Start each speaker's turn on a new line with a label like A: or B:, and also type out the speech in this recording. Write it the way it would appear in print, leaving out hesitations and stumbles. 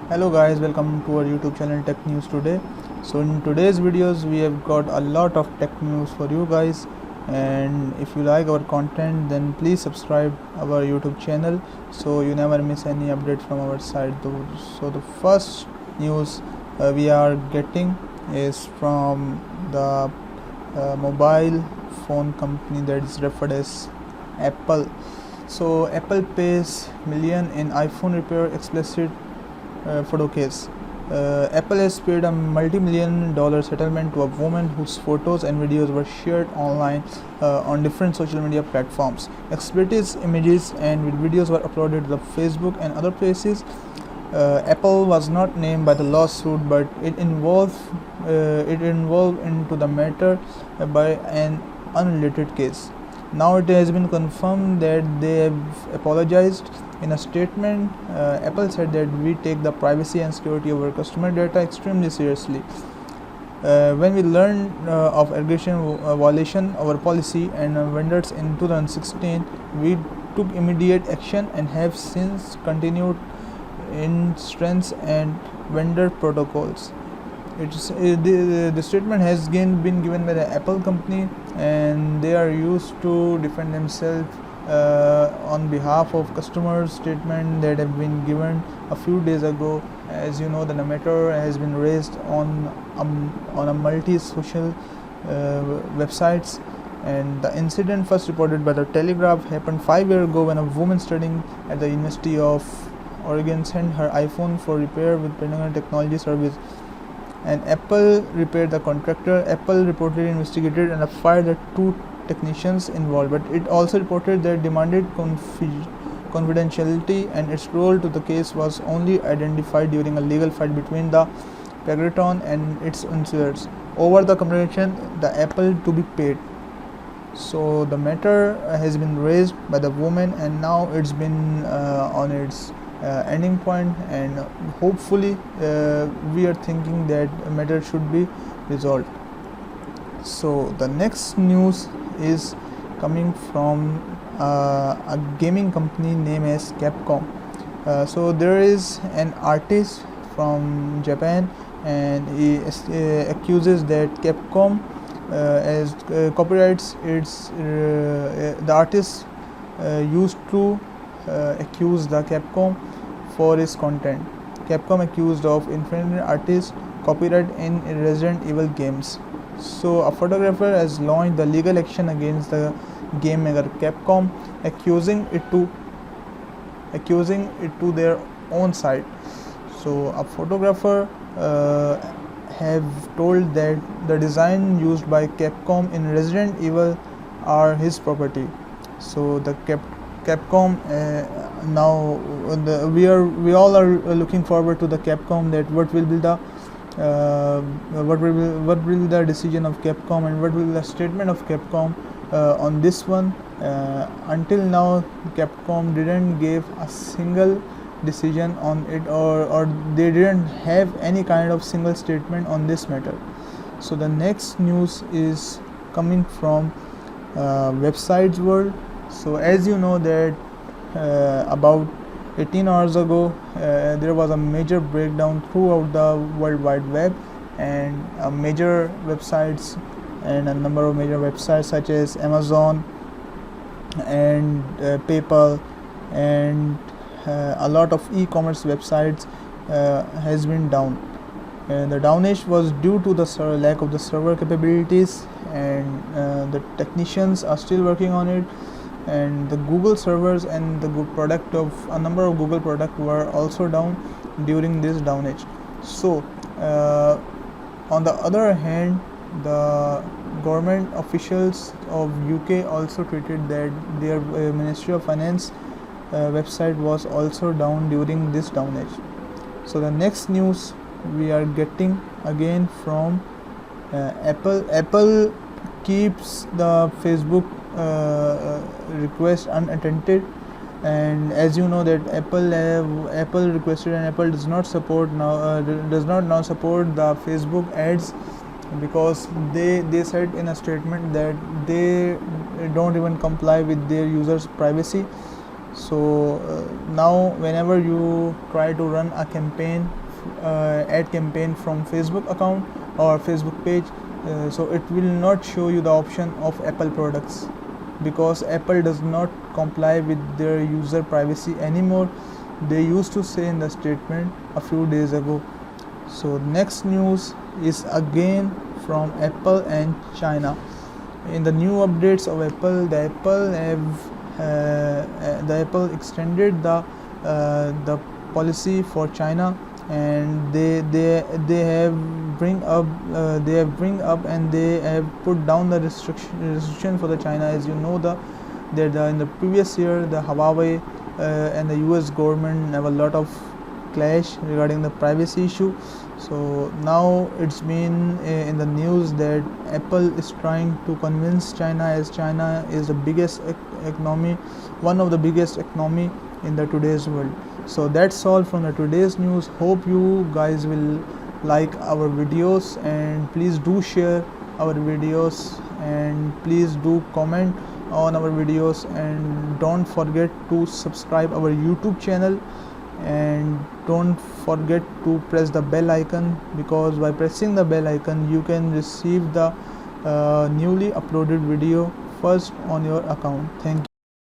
A: Hello guys, welcome to our YouTube channel Tech News Today. So in today's videos we have got a lot of tech news for you guys, and if you like our content then please subscribe our YouTube channel so you never miss any update from our side. So the first news we are getting is from the mobile phone company that is referred as Apple. So Apple pays million in iPhone repair explicit photo case. Apple has paid a multi-million-dollar settlement to a woman whose photos and videos were shared online on different social media platforms. Explicit images and videos were uploaded to Facebook and other places. Apple was not named by the lawsuit, but it involved into the matter by an unrelated case. Now it has been confirmed that they have apologized. In a statement, Apple said that we take the privacy and security of our customer data extremely seriously. When we learned of allegation violation of our policy and vendors in 2016, we took immediate action and have since continued in strengths and vendor protocols. The statement has been given by the Apple company, and they are used to defend themselves on behalf of customers. Statement that have been given a few days ago. As you know, the matter has been raised on a multi-social websites, and the incident first reported by the Telegraph happened 5 years ago when a woman studying at the University of Oregon sent her iPhone for repair with Pentagon Technology Service. And Apple repaired the contractor. Apple reportedly investigated and fired the two technicians involved, but it also reported that demanded confidentiality, and its role to the case was only identified during a legal fight between the Pegatron and its insurers over the compensation the Apple to be paid. So the matter has been raised by the woman, and now it's been on its ending point, and hopefully we are thinking that matter should be resolved. So the next news is coming from a gaming company named as Capcom. So there is an artist from Japan, and he accuses that Capcom as copyrights its the artist used to accuse the Capcom for his content. Capcom accused of infringing artist copyright in Resident Evil games. So a photographer has launched the legal action against the game maker Capcom, accusing it to their own site. So a photographer have told that the design used by Capcom in Resident Evil are his property. So the Capcom now we all are looking forward to the Capcom, that what will be the decision of Capcom, and what will be the statement of Capcom on this one. Until now Capcom didn't give a single decision on it, or they didn't have any kind of single statement on this matter. So the next news is coming from websites world. So as you know that about 18 hours ago there was a major breakdown throughout the World Wide Web, and major websites and a number of major websites such as Amazon and PayPal and a lot of e-commerce websites has been down. The downage was due to the lack of the server capabilities, and the technicians are still working on it, and the Google servers and the product of a number of Google products were also down during this downage. So on the other hand, the government officials of UK also tweeted that their Ministry of Finance website was also down during this downage. So the next news we are getting again from Apple keeps the Facebook request unattended, and as you know that Apple requested, and Apple does not now support the Facebook ads, because they said in a statement that they don't even comply with their users' privacy. So now whenever you try to run a campaign, ad campaign from Facebook account or Facebook page, so it will not show you the option of Apple products, because Apple does not comply with their user privacy anymore. They used to say in the statement a few days ago. So next news is again from Apple and China. In the new updates of Apple, the Apple extended the policy for China, and they have bring up and they have put down the restriction for the China. As you know, in the previous year, the Huawei and the US government have a lot of clash regarding the privacy issue. So now it's been in the news that Apple is trying to convince China, as China is the biggest economy, one of the biggest economy in the today's world. So that's all from the today's news. Hope you guys will like our videos, and please do share our videos, and please do comment on our videos, and don't forget to subscribe our YouTube channel, and don't forget to press the bell icon, because by pressing the bell icon you can receive the newly uploaded video first on your account. Thank you.